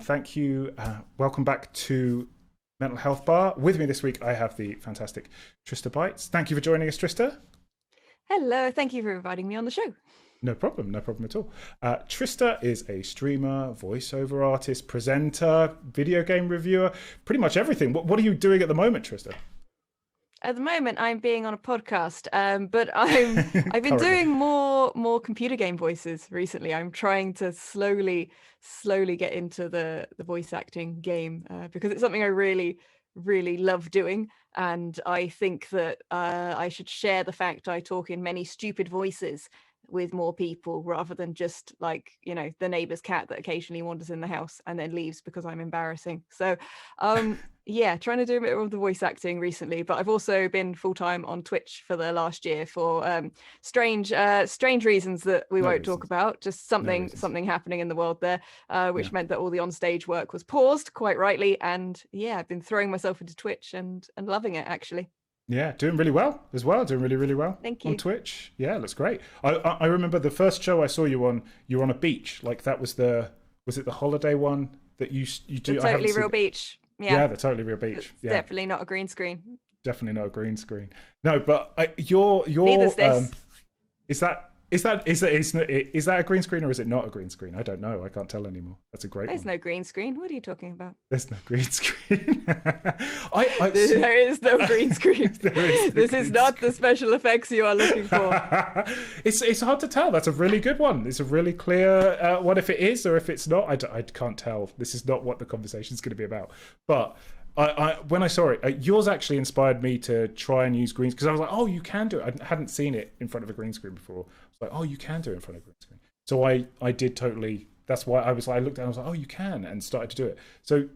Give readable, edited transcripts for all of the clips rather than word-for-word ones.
thank you. Welcome back to Mental Health Bar. With me this week, I have the fantastic Trista Bytes. Thank you for joining us, Trista. Hello, thank you for inviting me on the show. No problem at all. Trista is a streamer, voiceover artist, presenter, video game reviewer, pretty much everything. What are you doing at the moment, Trista? At the moment, I'm being on a podcast, but I've been doing more computer game voices recently. I'm trying to slowly get into the voice acting game because it's something I really love doing, and I think that I should share the fact I talk in many stupid voices with more people rather than just like, you know, the neighbor's cat that occasionally wanders in the house and then leaves because I'm embarrassing. So yeah, trying to do a bit of the voice acting recently, but I've also been full-time on Twitch for the last year for strange reasons that we won't talk about. Just something happening in the world there, which meant that all the on-stage work was paused, quite rightly. And yeah, I've been throwing myself into Twitch and loving it, actually. Yeah, doing really well as well. Doing really well. Thank you. On Twitch. Yeah, looks great. I remember the first show I saw you on. You were on a beach. Like that was was it the holiday one that you do? The Totally Real Beach. Yeah, the Totally Real Beach. It's definitely not a green screen. Definitely not a green screen. No, but your Neither's this. Is that a green screen or is it not a green screen? I don't know. I can't tell anymore. That's a great There's one. no green screen. What are you talking about? There's no green screen. There is no green screen. This is not the special effects you are looking for. It's hard to tell. That's a really good one. It's a really clear one if it is or if it's not. I can't tell. This is not what the conversation is going to be about. But when I saw it, yours actually inspired me to try and use greens because I was like, oh, you can do it. I hadn't seen it in front of a green screen before. I was like, oh, you can do it in front of a green screen. So I did totally. That's why I was like, I looked down, I was like, oh, you can, and started to do it. So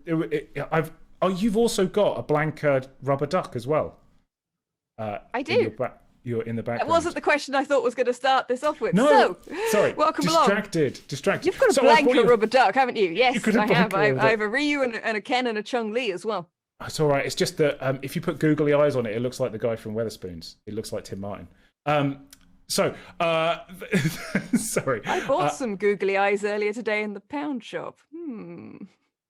you've also got a blank rubber duck as well. I do. You're in the background. That wasn't the question I thought was going to start this off with. No, so, sorry. Welcome Distracted. You've got a blank rubber duck, haven't you? Yes, I have. I have a Ryu and a Ken and a Chung Li as well. It's all right. It's just that if you put googly eyes on it, it looks like the guy from Weatherspoons. It looks like Tim Martin. Sorry. I bought some googly eyes earlier today in the pound shop.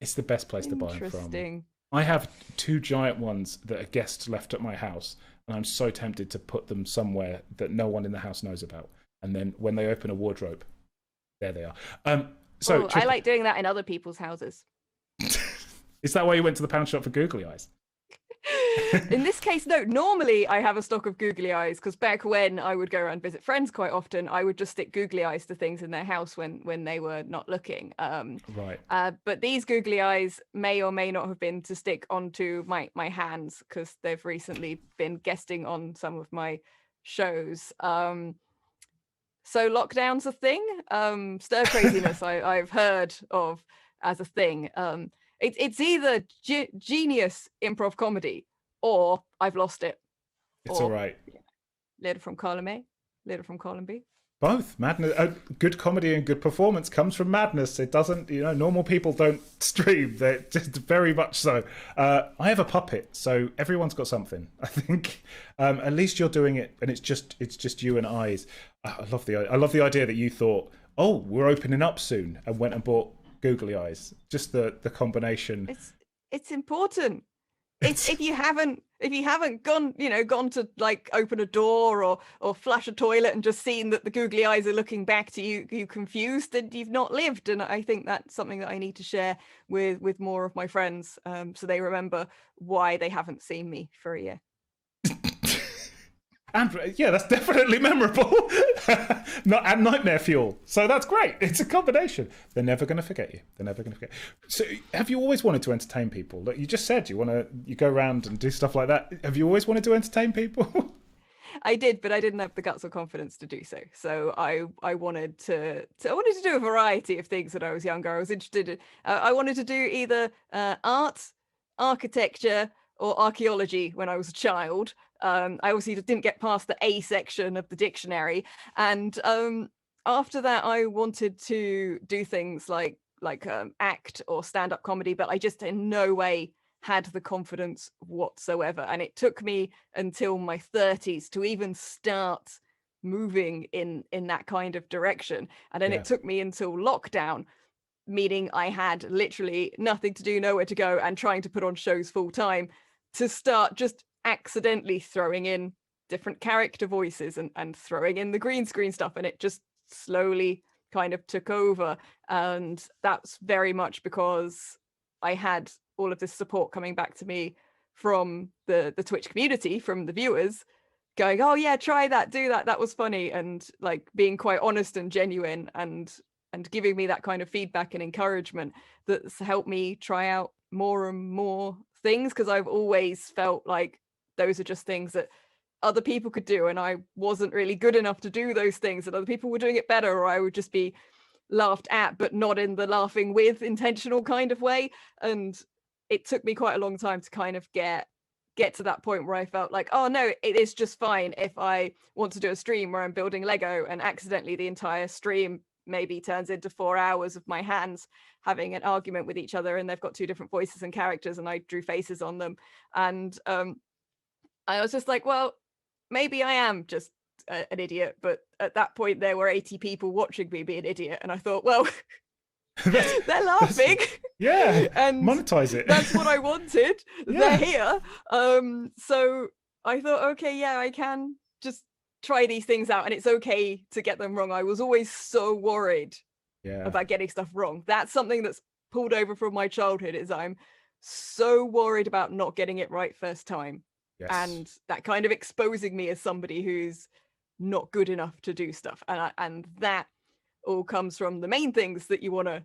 It's the best place to buy them from. Interesting. I have two giant ones that a guest left at my house, and I'm so tempted to put them somewhere that no one in the house knows about. And then when they open a wardrobe, there they are. I like doing that in other people's houses. Is that why you went to the pound shop for googly eyes? In this case, no. Normally, I have a stock of googly eyes because back when I would go around and visit friends quite often, I would just stick googly eyes to things in their house when they were not looking. Right. But these googly eyes may or may not have been to stick onto my hands because they've recently been guesting on some of my shows. So lockdown's a thing. Stir craziness I've heard of as a thing. It's either genius improv comedy or I've lost it. It's all right. Letter from column A, letter from column B. Both. Madness. Good comedy and good performance comes from madness. It doesn't, normal people don't stream. They're just very much so. I have a puppet, so everyone's got something. I think at least you're doing it, and it's just you and eyes. I love the idea that you thought, oh, we're opening up soon, and went and bought googly eyes. Just the combination. It's important. If you haven't gone to like open a door or flush a toilet and just seen that the googly eyes are looking back to you confused, then you've not lived. And I think that's something that I need to share with more of my friends, so they remember why they haven't seen me for a year. And yeah, that's definitely memorable. And nightmare fuel. So that's great. It's a combination. They're never going to forget you. So have you always wanted to entertain people? Like you just said, you go around and do stuff like that. Have you always wanted to entertain people? I did, but I didn't have the guts or confidence to do so. So I wanted to do a variety of things when I was younger. I was interested in, I wanted to do either art, architecture, or archaeology when I was a child. I obviously didn't get past the A section of the dictionary, and after that I wanted to do things like act or stand-up comedy, but I just in no way had the confidence whatsoever, and it took me until my 30s to even start moving in that kind of direction. And then it took me until lockdown meaning I had literally nothing to do, nowhere to go, and trying to put on shows full time, to start just accidentally throwing in different character voices and throwing in the green screen stuff, and it just slowly kind of took over. And that's very much because I had all of this support coming back to me from the Twitch community, from the viewers, going, oh yeah, try that, do that, that was funny, and like being quite honest and genuine, and giving me that kind of feedback and encouragement that's helped me try out more and more things, because I've always felt like those are just things that other people could do, and I wasn't really good enough to do those things, and other people were doing it better, or I would just be laughed at, but not in the laughing with intentional kind of way. And it took me quite a long time to kind of get to that point where I felt like, oh no, it is just fine if I want to do a stream where I'm building Lego and accidentally the entire stream maybe turns into 4 hours of my hands having an argument with each other, and they've got 2 different voices and characters, and I drew faces on them. And I was just like, well, maybe I am just an idiot. But at that point there were 80 people watching me be an idiot, and I thought, well, they're laughing. Yeah, and monetize it. That's what I wanted. Yeah. They're here. So I thought, okay, yeah, I can just try these things out, and it's okay to get them wrong. I was always so worried about getting stuff wrong. That's something that's pulled over from my childhood, is I'm so worried about not getting it right first time. Yes. And that kind of exposing me as somebody who's not good enough to do stuff. And that all comes from the main things that you want to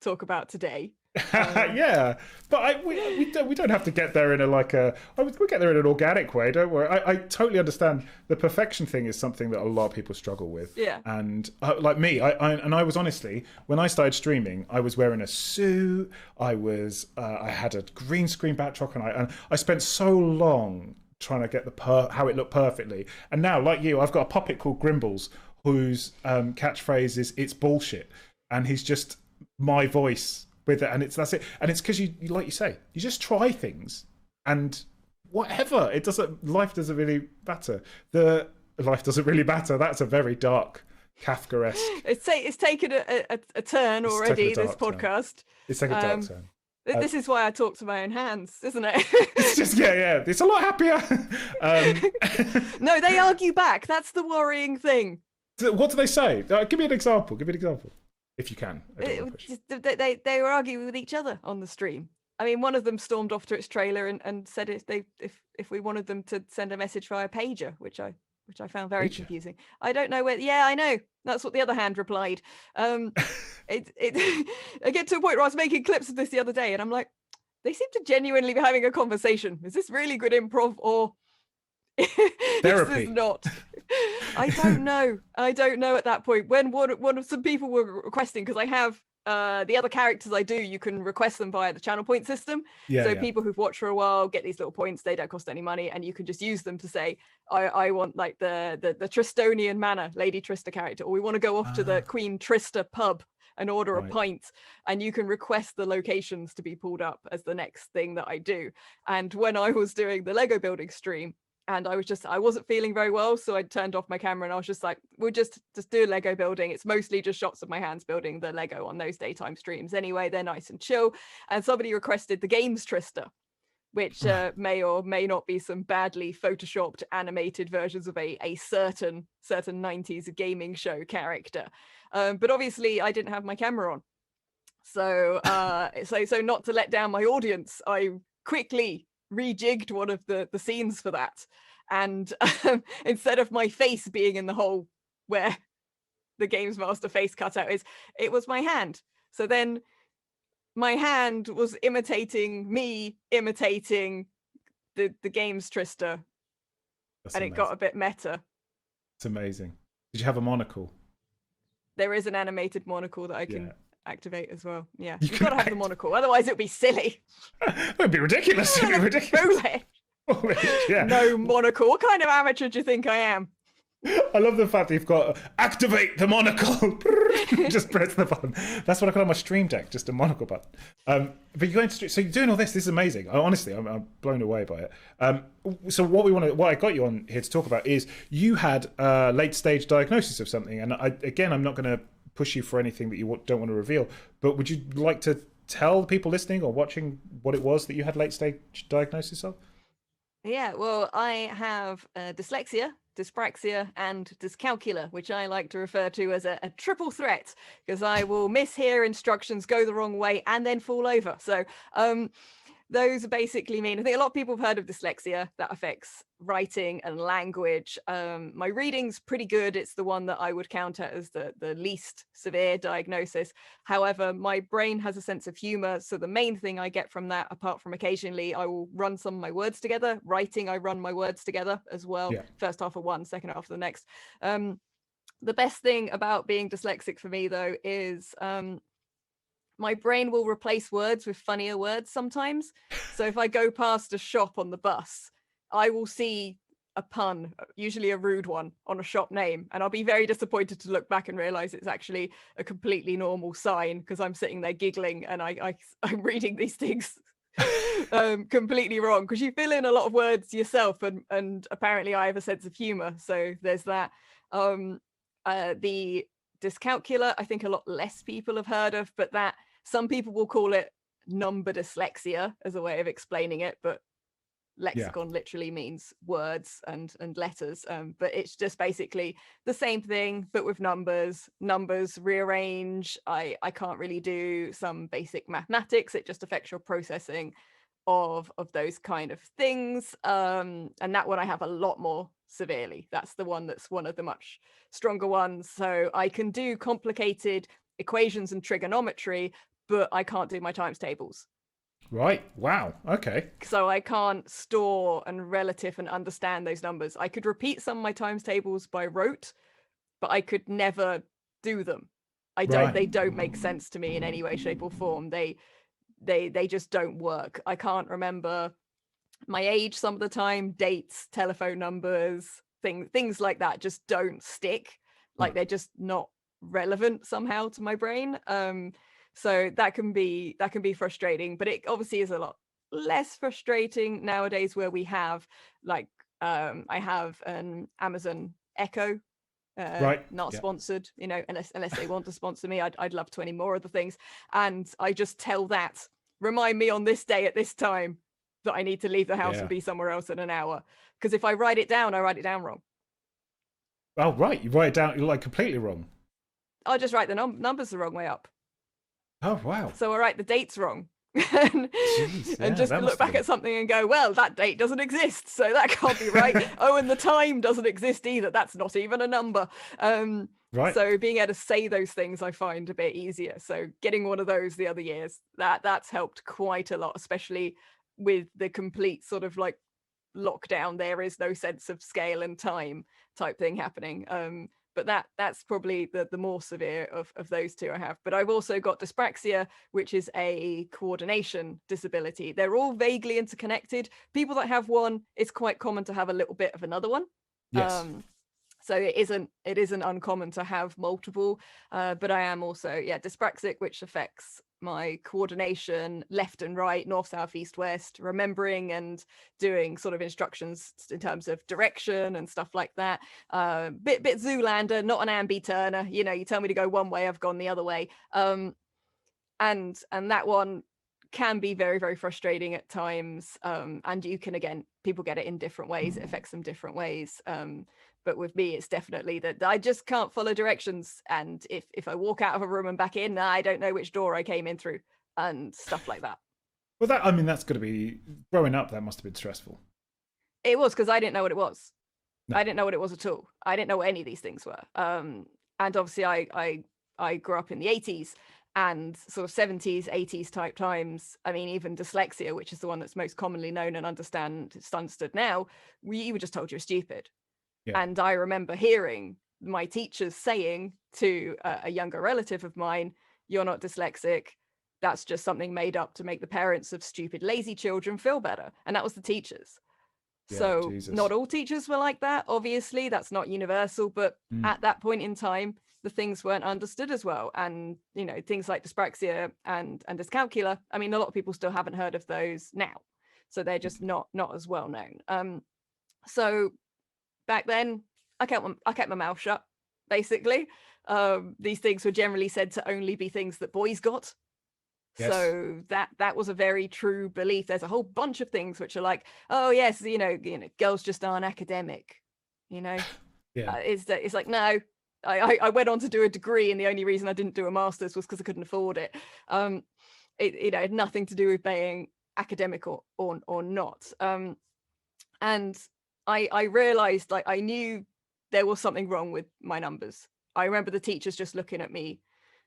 talk about today. Yeah, but we don't have to get there in we get there in an organic way, don't worry. I totally understand. The perfection thing is something that a lot of people struggle with. Yeah. And like me, I was honestly, when I started streaming, I was wearing a suit. I had a green screen backdrop, and I spent so long trying to get how it looked perfectly. And now, like you, I've got a puppet called Grimbles, whose catchphrase is "It's bullshit," and he's just my voice with it, and that's it. And it's because you, like you say, you just try things, and whatever, life doesn't really matter. Life doesn't really matter. That's a very dark, Kafkaesque. It's taken a turn already, this podcast. It's taken a dark turn. This is why I talk to my own hands, isn't it? It's just yeah. It's a lot happier. No, they argue back. That's the worrying thing. What do they say? Give me an example. If you can. They were arguing with each other on the stream. I mean, one of them stormed off to its trailer and said if we wanted them to send a message via pager, which I found very confusing. I don't know where. Yeah, I know. That's what the other hand replied. I get to a point where I was making clips of this the other day, and I'm like, they seem to genuinely be having a conversation. Is this really good improv, or therapy? This is not. I don't know at that point. When one of some people were requesting, because I have the other characters I do, you can request them via the channel point system. People who've watched for a while get these little points. They don't cost any money, and you can just use them to say, I want like the Tristonian Manor Lady Trista character, or we want to go off to the Queen Trista pub and order a pint, and you can request the locations to be pulled up as the next thing that I do. And when I was doing the Lego building stream, and I wasn't feeling very well, so I turned off my camera, and I was just like, we'll just do Lego building. It's mostly just shots of my hands building the Lego on those daytime streams anyway. They're nice and chill. And somebody requested the games Trista, which may or may not be some badly photoshopped animated versions of a certain 90s gaming show character. But obviously I didn't have my camera on. So so not to let down my audience, I quickly rejigged one of the scenes for that, and instead of my face being in the hole where the games master face cutout is, it was my hand. So then my hand was imitating me imitating the games Trista. That's and amazing. It got a bit meta. It's amazing. Did you have a monocle? There is an animated monocle that I can activate as well. Yeah, you've got to have the monocle, otherwise it would be silly. It would be ridiculous. It'd be ridiculous. Yeah. No monocle. What kind of amateur do you think I am? I love the fact that you've got activate the monocle. Just press the button. That's what I call on my stream deck, just a monocle button. But you're going to so you're doing all this. This is amazing. Honestly, I'm blown away by it. So what I got you on here to talk about is you had a late stage diagnosis of something, and I'm not going to push you for anything that you don't want to reveal. But would you like to tell the people listening or watching what it was that you had late stage diagnosis of? Yeah, well, I have dyslexia, dyspraxia, and dyscalculia, which I like to refer to as a triple threat, because I will mishear instructions, go the wrong way, and then fall over. So those basically mean, I think a lot of people have heard of dyslexia. That affects writing and language. My reading's pretty good. It's the one that I would count as the least severe diagnosis. However, my brain has a sense of humor. So the main thing I get from that, apart from occasionally I will run some of my words together, writing, I run my words together as well. Yeah. First half of one, second half of the next. The best thing about being dyslexic for me, though, is my brain will replace words with funnier words sometimes. So if I go past a shop on the bus, I will see a pun, usually a rude one, on a shop name, and I'll be very disappointed to look back and realize it's actually a completely normal sign, because I'm sitting there giggling and I'm reading these things completely wrong, because you fill in a lot of words yourself, and apparently I have a sense of humor, so there's that. The dyscalculia, I think a lot less people have heard of, but that some people will call it number dyslexia as a way of explaining it, but lexicon literally means words and letters, but it's just basically the same thing but with numbers rearrange. I can't really do some basic mathematics. It just affects your processing of those kind of things, and that one I have a lot more severely. That's the one that's one of the much stronger ones. So I can do complicated equations and trigonometry, but I can't do my times tables. Right. Wow. Okay. So I can't store and relative and understand those numbers. I could repeat some of my times tables by rote, but I could never do them. They don't make sense to me in any way, shape, or form. They just don't work. I can't remember my age some of the time, dates, telephone numbers, things like that just don't stick. Like they're just not relevant somehow to my brain. So that can be frustrating, but it obviously is a lot less frustrating nowadays, where we have like I have an Amazon Echo, not sponsored, unless they want to sponsor me. I'd love 20 more of the things, and I just tell that, remind me on this day at this time that I need to leave the house and be somewhere else in an hour, because if I write it down, I write it down wrong. Oh, right. You write it down like completely wrong. I'll just write the numbers the wrong way up. Oh, wow. So I write the dates wrong. and just look back at something and go, well, that date doesn't exist, so that can't be right. Oh, and the time doesn't exist either. That's not even a number. Right. So being able to say those things I find a bit easier. So getting one of those the other years, that's helped quite a lot, especially with the complete sort of like lockdown. There is no sense of scale and time type thing happening. But that's probably the more severe of those two I have. But I've also got dyspraxia, which is a coordination disability. They're all vaguely interconnected. People that have one, it's quite common to have a little bit of another one. Yes. So it isn't uncommon to have multiple, but I am also dyspraxic, which affects my coordination, left and right, north, south, east, west, remembering and doing sort of instructions in terms of direction and stuff like that. Bit Zoolander, not an Ambi Turner. You tell me to go one way, I've gone the other way. And that one can be very, very frustrating at times. And you can, again, people get it in different ways. It affects them different ways. But with me, it's definitely that I just can't follow directions. And if I walk out of a room and back in, I don't know which door I came in through and stuff like that. Well, that's got to be, growing up, that must have been stressful. It was, because I didn't know what it was. No. I didn't know what it was at all. I didn't know what any of these things were. And obviously I grew up in the 80s and sort of 70s, 80s type times. I mean, even dyslexia, which is the one that's most commonly known and understood now, you were just told you're stupid. Yeah. And I remember hearing my teachers saying to a younger relative of mine, you're not dyslexic. That's just something made up to make the parents of stupid, lazy children feel better. And that was the teachers. Yeah, so Jesus. Not all teachers were like that. Obviously, that's not universal. But at that point in time, the things weren't understood as well. And, things like dyspraxia and dyscalculia, I mean, a lot of people still haven't heard of those now. So they're just not as well known. So back then, I kept my mouth shut, basically. these things were generally said to only be things that boys got. Yes. So that was a very true belief. There's a whole bunch of things which are like, oh yes, girls just aren't academic, Yeah. It's like, no, I went on to do a degree, and the only reason I didn't do a master's was because I couldn't afford it. It had nothing to do with being academic or not. And I realized, like, I knew there was something wrong with my numbers. I remember the teachers just looking at me,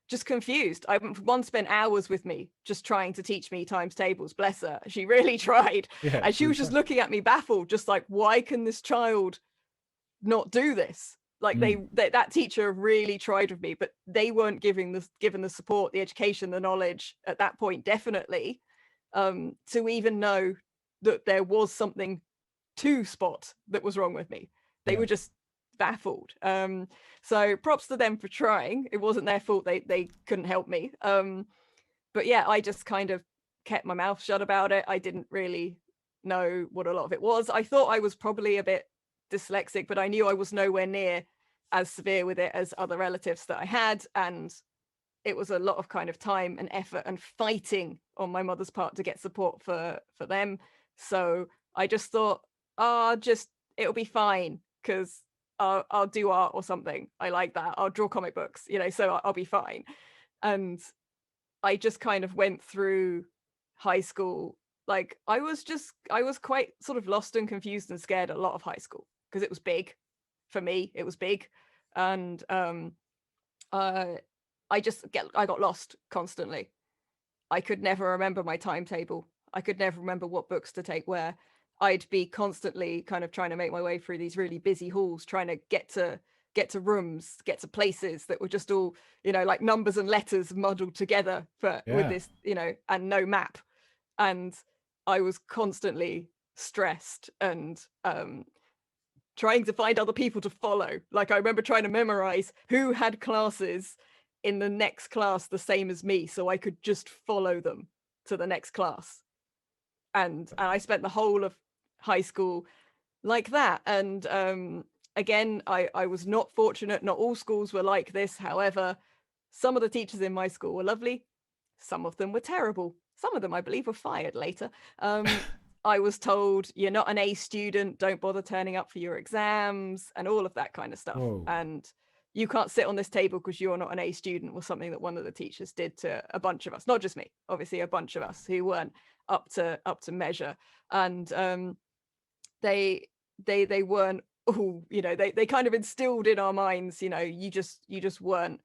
just confused. One spent hours with me just trying to teach me times tables. Bless her, she really tried. Yeah, And she was just looking at me baffled, just like, why can this child not do this? Like, that teacher really tried with me, but they weren't given the support, the education, the knowledge at that point, definitely, to even know that there was something to spot that was wrong with me. They were just baffled. So props to them for trying. It wasn't their fault. They couldn't help me. But yeah, I just kind of kept my mouth shut about it. I didn't really know what a lot of it was. I thought I was probably a bit dyslexic, but I knew I was nowhere near as severe with it as other relatives that I had. And it was a lot of kind of time and effort and fighting on my mother's part to get support for them. So I just thought, it'll be fine, because I'll do art or something. I like that. I'll draw comic books, so I'll be fine. And I just kind of went through high school. Like, I was quite sort of lost and confused and scared a lot of high school, because it was big. For me, it was big. And I got lost constantly. I could never remember my timetable. I could never remember what books to take where. I'd be constantly kind of trying to make my way through these really busy halls, trying to get to rooms, get to places that were just all, like numbers and letters muddled together with this, and no map. And I was constantly stressed and trying to find other people to follow. Like, I remember trying to memorize who had classes in the next class the same as me, so I could just follow them to the next class. And I spent the whole of high school like that. And again, I was not fortunate. Not all schools were like this. However, some of the teachers in my school were lovely. Some of them were terrible. Some of them, I believe, were fired later. I was told, you're not an A student, don't bother turning up for your exams, and all of that kind of stuff. Whoa. And you can't sit on this table because you're not an A student, was something that one of the teachers did to a bunch of us, not just me, obviously a bunch of us who weren't up to measure. And they weren't all, they kind of instilled in our minds, you just weren't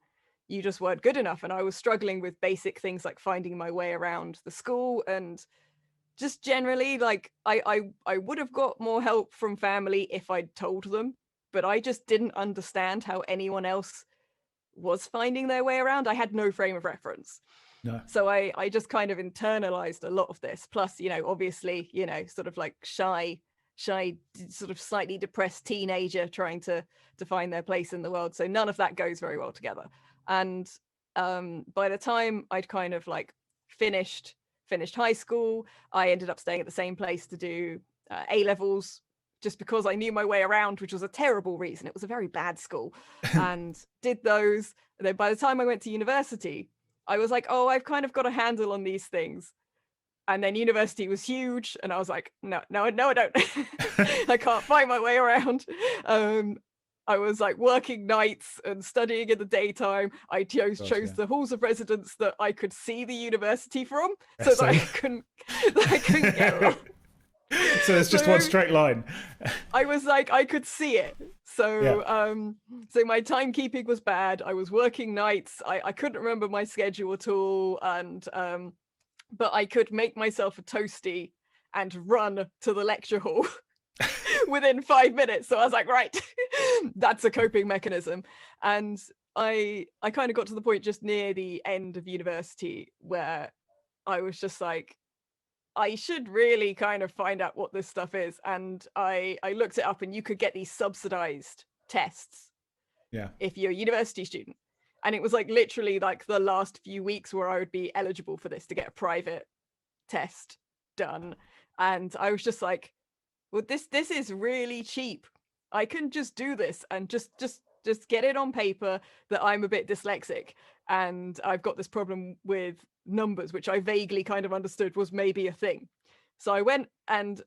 good enough. And I was struggling with basic things like finding my way around the school, and just generally, like, I would have got more help from family if I'd told them, but I just didn't understand how anyone else was finding their way around. I had no frame of reference. No. So I just kind of internalized a lot of this. Plus, obviously, sort of like shy, sort of slightly depressed teenager trying to find their place in the world. So none of that goes very well together. And by the time I'd kind of like finished high school, I ended up staying at the same place to do A-levels, just because I knew my way around, which was a terrible reason. It was a very bad school. And did those. And then by the time I went to university, I was like, oh, I've kind of got a handle on these things. And then university was huge, and I was like, no, I don't. I can't find my way around. I was like working nights and studying in the daytime. I chose the halls of residence that I could see the university from, so that I couldn't get lost. So it's just one straight line. I was like, I could see it. So so my timekeeping was bad. I was working nights. I couldn't remember my schedule at all. And but I could make myself a toasty and run to the lecture hall within 5 minutes. So I was like, right, that's a coping mechanism. And I kind of got to the point just near the end of university where I was just like, I should really kind of find out what this stuff is. And I looked it up, and you could get these subsidized tests if you're a university student. And it was like literally like the last few weeks where I would be eligible for this, to get a private test done. And I was just like, well, this is really cheap. I can just do this and just just get it on paper that I'm a bit dyslexic and I've got this problem with numbers, which I vaguely kind of understood was maybe a thing. So I went and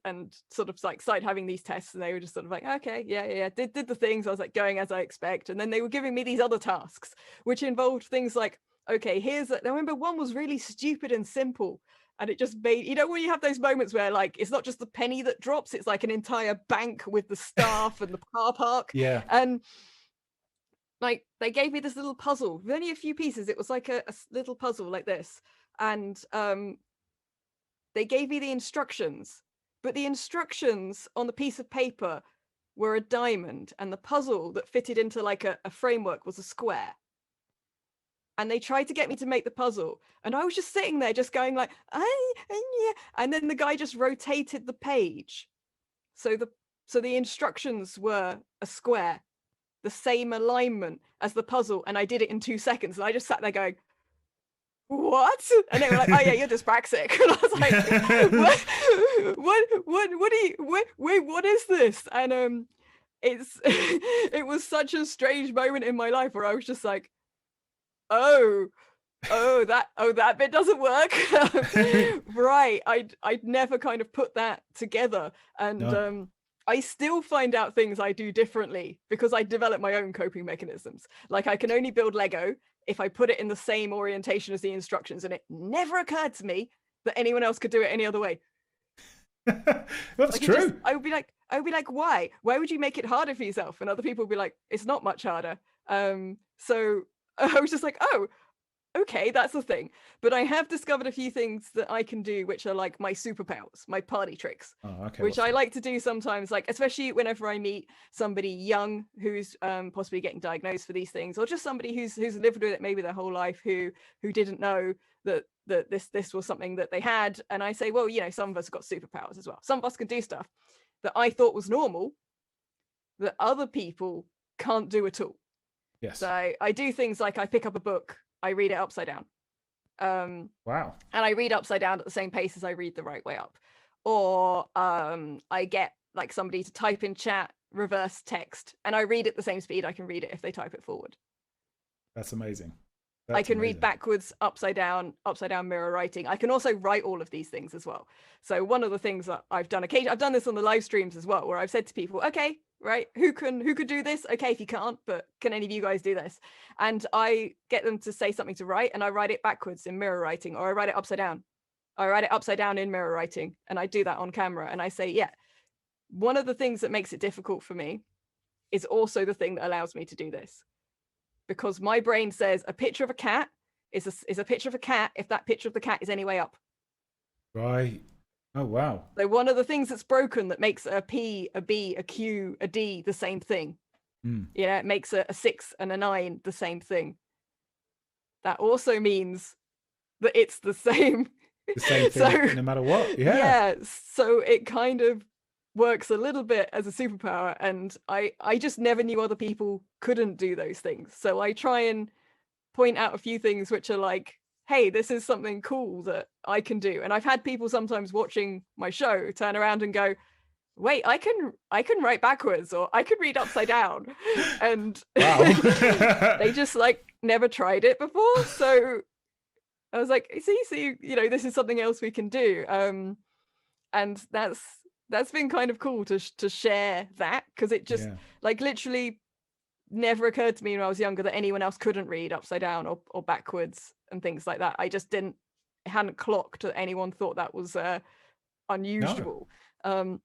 sort of like started having these tests, and they were just sort of like, okay, yeah, did the things. I was like going as I expect. And then they were giving me these other tasks, which involved things like, okay, I remember one was really stupid and simple. And it just made, when you have those moments where like, it's not just the penny that drops, it's like an entire bank with the staff and the car park. Yeah. And like, they gave me this little puzzle with only a few pieces. It was like a little puzzle like this. And, they gave me the instructions, but the instructions on the piece of paper were a diamond, and the puzzle that fitted into like a framework was a square. And they tried to get me to make the puzzle, and I was just sitting there just going like, yeah. And then the guy just rotated the page. So the instructions were a square, the same alignment as the puzzle, and I did it in 2 seconds. And I just sat there going, what? And they were like, oh yeah, you're dyspraxic. And I was like, what is this? And it was such a strange moment in my life where I was just like, oh that bit doesn't work. Right. I'd never kind of put that together. And no. I still find out things I do differently because I develop my own coping mechanisms. Like I can only build Lego if I put it in the same orientation as the instructions, and it never occurred to me that anyone else could do it any other way. That's true. I would be like, why? Why would you make it harder for yourself? And other people would be like, it's not much harder. So I was just like, oh, okay, that's the thing. But I have discovered a few things that I can do, which are like my superpowers, my party tricks, which I like to do sometimes, like, especially whenever I meet somebody young who's possibly getting diagnosed for these things, or just somebody who's lived with it maybe their whole life, who didn't know that this was something that they had. And I say, well, some of us have got superpowers as well. Some of us can do stuff that I thought was normal that other people can't do at all. Yes. So I do things like I pick up a book, I read it upside down. Wow. And I read upside down at the same pace as I read the right way up. Or I get like somebody to type in chat reverse text, and I read at the same speed I can read it if they type it forward. That's amazing. I can read backwards, upside down mirror writing. I can also write all of these things as well. So one of the things that I've done occasionally, I've done this on the live streams as well, where I've said to people, okay, right, who could do this? Okay, if you can't, but can any of you guys do this? And I get them to say something to write, and I write it backwards in mirror writing, or I write it upside down. I write it upside down in mirror writing, and I do that on camera. And I say, yeah, one of the things that makes it difficult for me is also the thing that allows me to do this. Because my brain says a picture of a cat is a picture of a cat if that picture of the cat is any way up. Right. Oh, wow. So one of the things that's broken that makes a P, a B, a Q, a D the same thing. It makes a 6 and a 9 the same thing. That also means that it's the same. The same thing, no matter what. Yeah. Yeah. So it kind of works a little bit as a superpower, and I just never knew other people couldn't do those things. So I try and point out a few things which are like, hey, this is something cool that I can do. And I've had people sometimes watching my show turn around and go, wait, I can write backwards, or I can read upside down. And they just like never tried it before. So I was like, see, this is something else we can do. And that's been kind of cool to share that, because it just like literally never occurred to me when I was younger that anyone else couldn't read upside down or backwards and things like that. I just hadn't clocked that anyone thought that was unusual. No.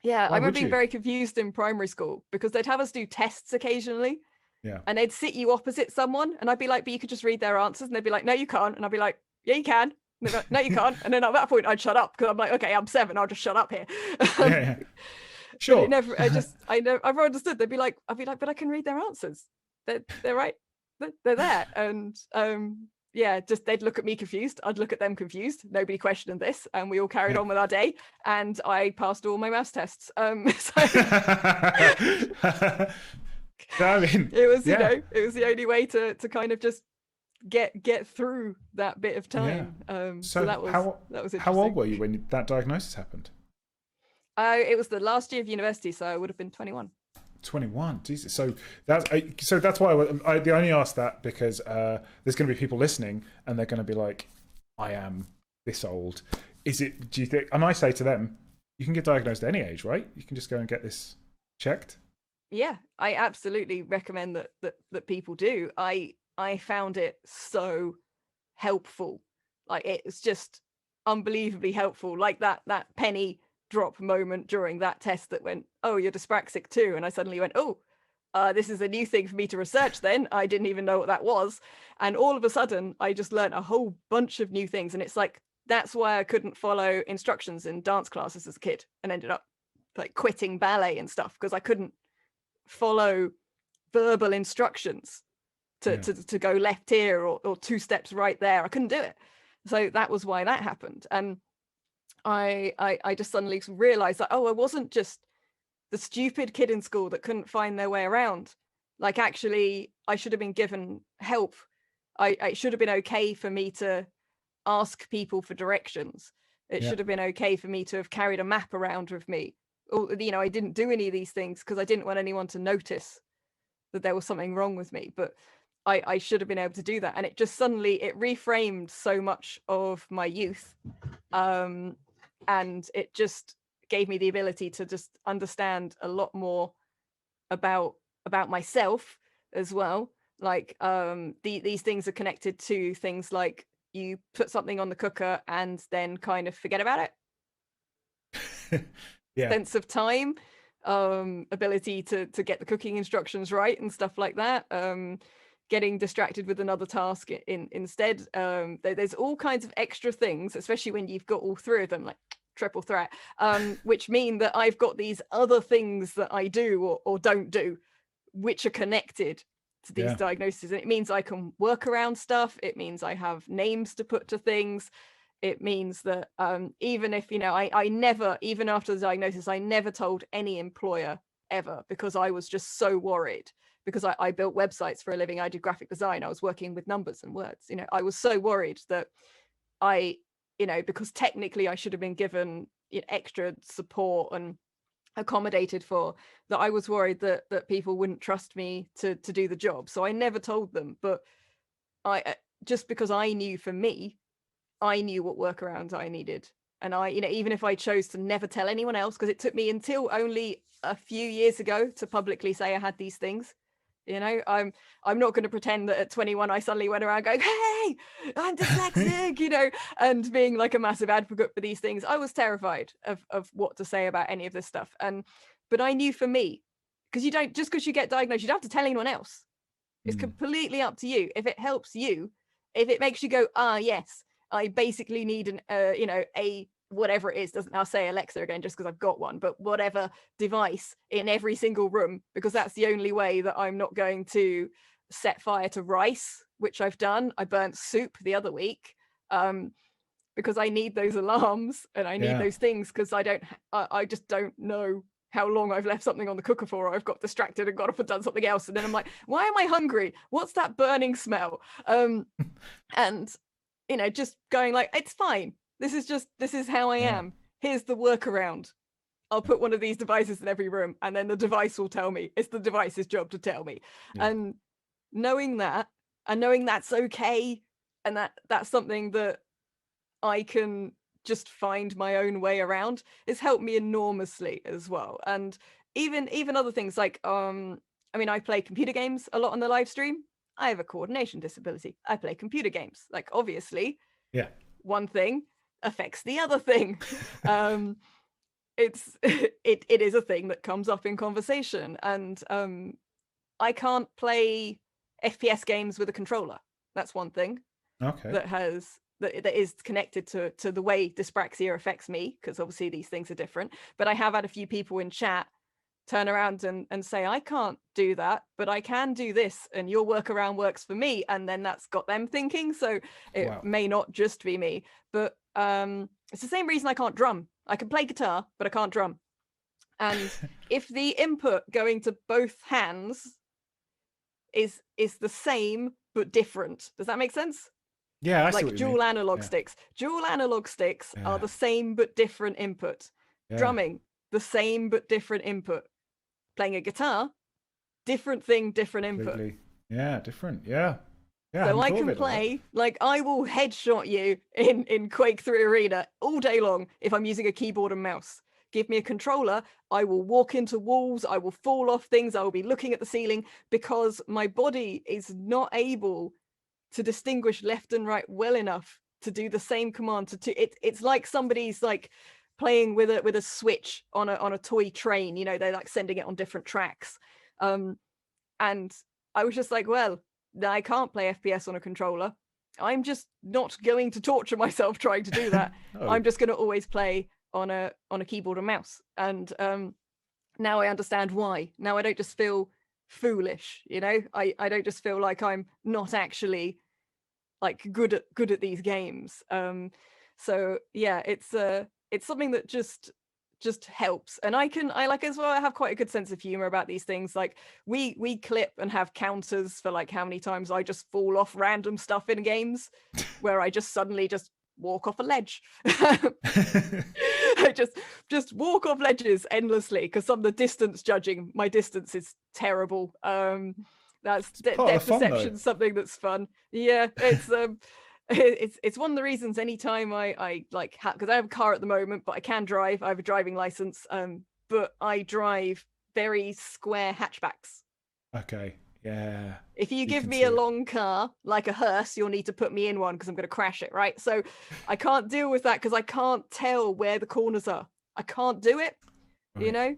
I remember being very confused in primary school because they'd have us do tests occasionally. Yeah. And they'd sit you opposite someone, and I'd be like, but you could just read their answers. And they'd be like, no, you can't. And I'd be like, yeah, you can. Like, no, you can't. And then at that point I'd shut up, because I'm like, okay, I'm 7, I'll just shut up here. Yeah. Sure. I never understood. I'd be like, but I can read their answers. They're right. They're there. And just they'd look at me confused. I'd look at them confused. Nobody questioned this, and we all carried on with our day. And I passed all my maths tests. I mean, it was it was the only way to kind of just get through that bit of time. So that was interesting. How old were you when that diagnosis happened? It was the last year of university, so I would have been 21. 21. Jesus. So that's why I only asked that because there's going to be people listening and they're going to be like, I am this old. Is it? Do you think? And I say to them, you can get diagnosed at any age, right? You can just go and get this checked. Yeah, I absolutely recommend that people do. I found it so helpful. Like, it's just unbelievably helpful. Like that penny drop moment during that test that went, oh, you're dyspraxic too. And I suddenly went, oh, this is a new thing for me to research then. I didn't even know what that was. And all of a sudden, I just learned a whole bunch of new things. And it's like, that's why I couldn't follow instructions in dance classes as a kid and ended up like quitting ballet and stuff because I couldn't follow verbal instructions to go left here or 2 steps right there. I couldn't do it. So that was why that happened. And I just suddenly realized that, oh, I wasn't just the stupid kid in school that couldn't find their way around. Like, actually, I should have been given help. It should have been okay for me to ask people for directions. It should have been okay for me to have carried a map around with me. Or, I didn't do any of these things because I didn't want anyone to notice that there was something wrong with me. But I should have been able to do that. And it just suddenly, it reframed so much of my youth. And it just gave me the ability to just understand a lot more about myself as well. Like, these things are connected to things like you put something on the cooker and then kind of forget about it. Sense of time, ability to get the cooking instructions right and stuff like that. Getting distracted with another task instead. There's all kinds of extra things, especially when you've got all 3 of them, like triple threat, which mean that I've got these other things that I do or don't do, which are connected to these diagnoses. And it means I can work around stuff. It means I have names to put to things. It means that even if, I never, even after the diagnosis, I never told any employer ever because I was just so worried. Because I built websites for a living. I did graphic design. I was working with numbers and words. I was so worried that because technically I should have been given extra support and accommodated for, that I was worried that people wouldn't trust me to do the job. So I never told them. But I just because I knew for me, I knew what workarounds I needed. And I, even if I chose to never tell anyone else, because it took me until only a few years ago to publicly say I had these things. I'm not going to pretend that at 21 I suddenly went around going, hey, I'm dyslexic, and being like a massive advocate for these things. I was terrified of what to say about any of this stuff. But I knew for me, because just because you get diagnosed, you don't have to tell anyone else. It's completely up to you. If it helps you, if it makes you go, yes, I basically need a whatever it is, I'll say Alexa again just because I've got one, but whatever device in every single room, because that's the only way that I'm not going to set fire to rice, which I've done. I burnt soup the other week because I need those alarms and I need those things because I just don't know how long I've left something on the cooker for, or I've got distracted and got up and done something else. And then I'm like, why am I hungry? What's that burning smell? And, just going like, it's fine. This is how I am. Here's the workaround. I'll put one of these devices in every room and then the device will tell me. It's the device's job to tell me. And knowing that, and knowing that's okay, and that's something that I can just find my own way around, has helped me enormously as well. And even other things like, I play computer games a lot on the live stream. I have a coordination disability. I play computer games. Like, obviously, one thing affects the other thing. It is a thing that comes up in conversation, and I can't play FPS games with a controller. That's one thing that is connected to the way dyspraxia affects me, because obviously these things are different. But I have had a few people in chat turn around and say, I can't do that, but I can do this, and your workaround works for me. And then that's got them thinking. So it may not just be me, but it's the same reason I can't drum. I can play guitar, but I can't drum. And if the input going to both hands is the same but different, does that make sense? Yeah, I see like what you dual mean. analog sticks. Dual analog sticks are the same but different input. Drumming, the same but different input. Playing a guitar, different thing, different input. Completely. Yeah, different. Yeah. Yeah, So I hadn't thought of can it like that. play, like I will headshot you in Quake 3 Arena all day long if I'm using a keyboard and mouse. Give me a controller, I will walk into walls, I will fall off things, I will be looking at the ceiling because my body is not able to distinguish left and right well enough to do the same command it's like somebody's like playing with a switch on a toy train, you know, they're like sending it on different tracks. And I was just like, well, I can't play FPS on a controller. I'm just not going to torture myself trying to do that. Oh. I'm just going to always play on a keyboard and mouse. And now I understand why. Now I don't just feel foolish, you know. I don't just feel like I'm not actually like good at these games. So yeah, it's something that just helps. And I like as well, I have quite a good sense of humor about these things. Like we clip and have counters for like how many times I just fall off random stuff in games where I just suddenly just walk off a ledge. I just walk off ledges endlessly because some of the distance judging, my distance is terrible. That's depth perception, something that's fun. Yeah, it's one of the reasons anytime I like because I have a car at the moment, but I can drive. I have a driving license, but I drive very square hatchbacks. Okay. Yeah. If you give me a long car like a hearse, you'll need to put me in one because I'm going to crash it, right? So I can't deal with that because I can't tell where the corners are. I can't do it, right. You know?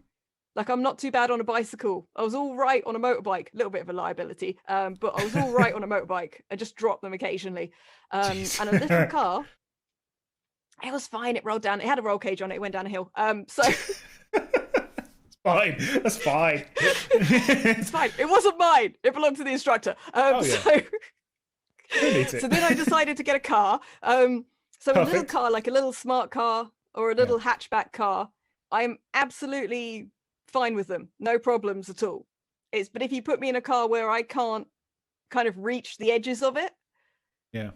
Like I'm not too bad on a bicycle. I was all right on a motorbike, a little bit of a liability, but I was all right on a motorbike. I just dropped them occasionally. And a little car, it was fine. It rolled down. It had a roll cage on it. It went down a hill. So it's fine. That's fine. It's fine. It wasn't mine. It belonged to the instructor. So then I decided to get a car. So Perfect. A little car, like a little smart car or a little hatchback car, I'm absolutely fine with them, no problems at all. But if you put me in a car where I can't kind of reach the edges of it,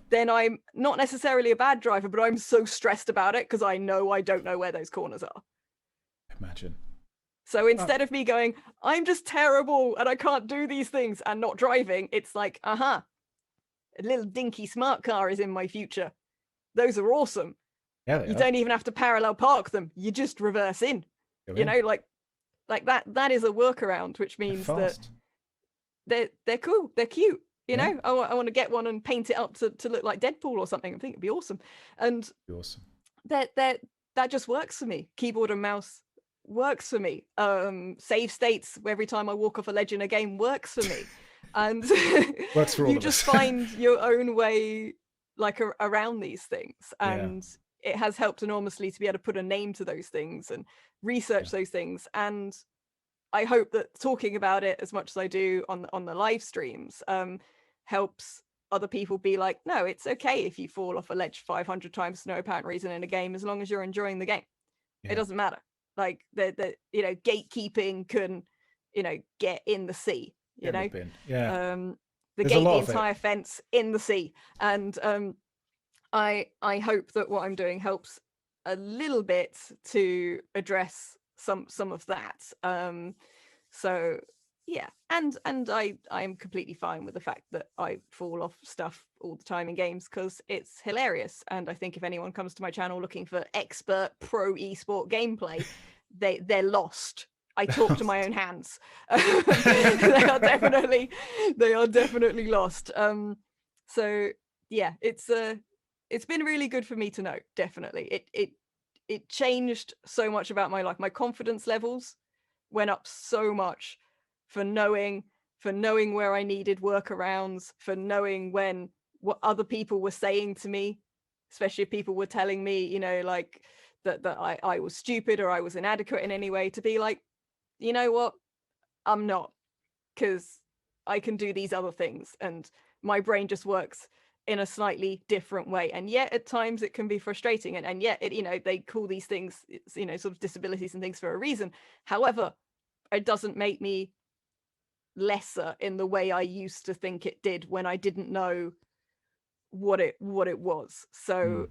then I'm not necessarily a bad driver, but I'm so stressed about it because I know I don't know where those corners are. Imagine. So instead of me going, I'm just terrible and I can't do these things and not driving, it's like, a little dinky smart car is in my future. Those are awesome. Yeah, you don't even have to parallel park them. You just reverse in. You know, like that is a workaround, which means that they're cool, they're cute. You know, I want to get one and paint it up to look like Deadpool or something. I think it'd be awesome. And that just works for me. Keyboard and mouse works for me. Save states every time I walk off a ledge in a game works for me. And works for all you just find your own way like around these things. And it has helped enormously to be able to put a name to those things and research those things. And I hope that talking about it as much as I do on the live streams helps other people be like, no, it's okay if you fall off a ledge 500 times for no apparent reason in a game, as long as you're enjoying the game. It doesn't matter. Like the you know, gatekeeping can, you know, get in the sea, you know. The gate the entire fence in the sea. And I hope that what I'm doing helps a little bit to address some of that. So yeah, and I'm completely fine with the fact that I fall off stuff all the time in games because it's hilarious. And I think if anyone comes to my channel looking for expert pro esport gameplay, they're lost. I talk to my own hands. They are definitely lost. So yeah, it's been really good for me to know. Definitely, it changed so much about my life. My confidence levels went up so much for knowing where I needed workarounds, for knowing what other people were saying to me, especially if people were telling me, you know, like that I was stupid or I was inadequate in any way, to be like, you know what, I'm not, because I can do these other things and my brain just works in a slightly different way. And yet at times it can be frustrating, and yet it, you know, they call these things, you know, sort of disabilities and things for a reason. However, it doesn't make me lesser in the way I used to think it did when I didn't know what it was. So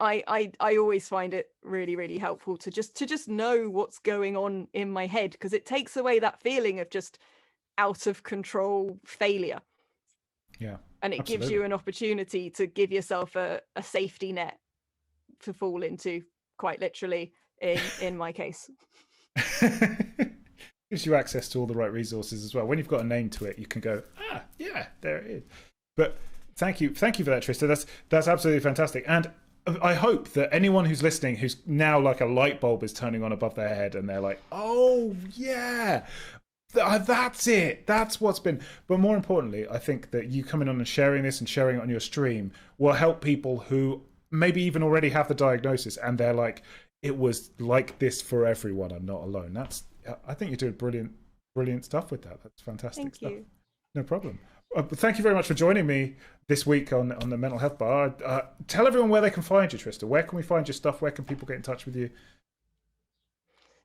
I always find it really, really helpful to just know what's going on in my head, because it takes away that feeling of just out of control failure. Yeah. And it absolutely. gives you an opportunity to give yourself a safety net to fall into, quite literally, in my case. Gives you access to all the right resources as well. When you've got a name to it, you can go, yeah, there it is. But thank you for that, Trista. That's absolutely fantastic. And I hope that anyone who's listening, who's now like a light bulb is turning on above their head, and they're like, oh yeah, that's it. That's what's been. But more importantly, I think that you coming on and sharing this and sharing it on your stream will help people who maybe even already have the diagnosis, and they're like, it was like this for everyone. I'm not alone. I think you're doing brilliant stuff with that. That's fantastic Thank stuff. you. No problem. Thank you very much for joining me this week on the Mental Health Bar. Tell everyone where they can find you, Trista. Where can we find your stuff? Where can people get in touch with you?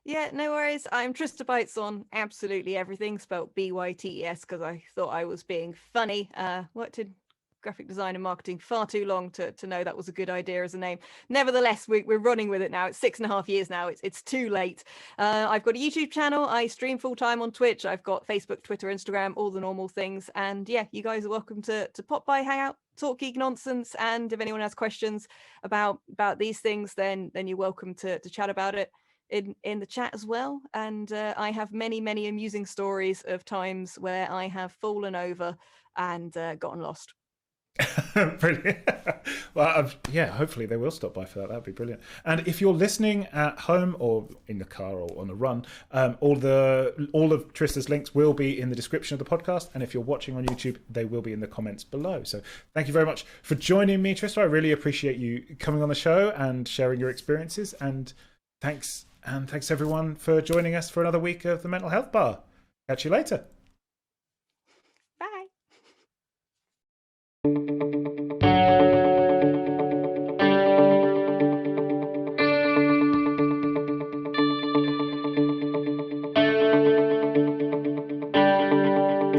Yeah, no worries. I'm Trista Bytes on absolutely everything, spelled BYTES, because I thought I was being funny. Worked in graphic design and marketing far too long to know that was a good idea as a name. Nevertheless, we're running with it now. It's 6.5 years now. It's too late. I've got a YouTube channel. I stream full time on Twitch. I've got Facebook, Twitter, Instagram, all the normal things. And yeah, you guys are welcome to pop by, hang out, talk geek nonsense. And if anyone has questions about these things, then you're welcome to chat about it in the chat as well. And I have many amusing stories of times where I have fallen over and gotten lost. Brilliant. Well, yeah, hopefully they will stop by for that. That'd be brilliant. And if you're listening at home or in the car or on the run, all of Trista's links will be in the description of the podcast. And if you're watching on YouTube, they will be in the comments below. So thank you very much for joining me, Trista. I really appreciate you coming on the show and sharing your experiences. And thanks everyone for joining us for another week of the Mental Health Bar. Catch you later.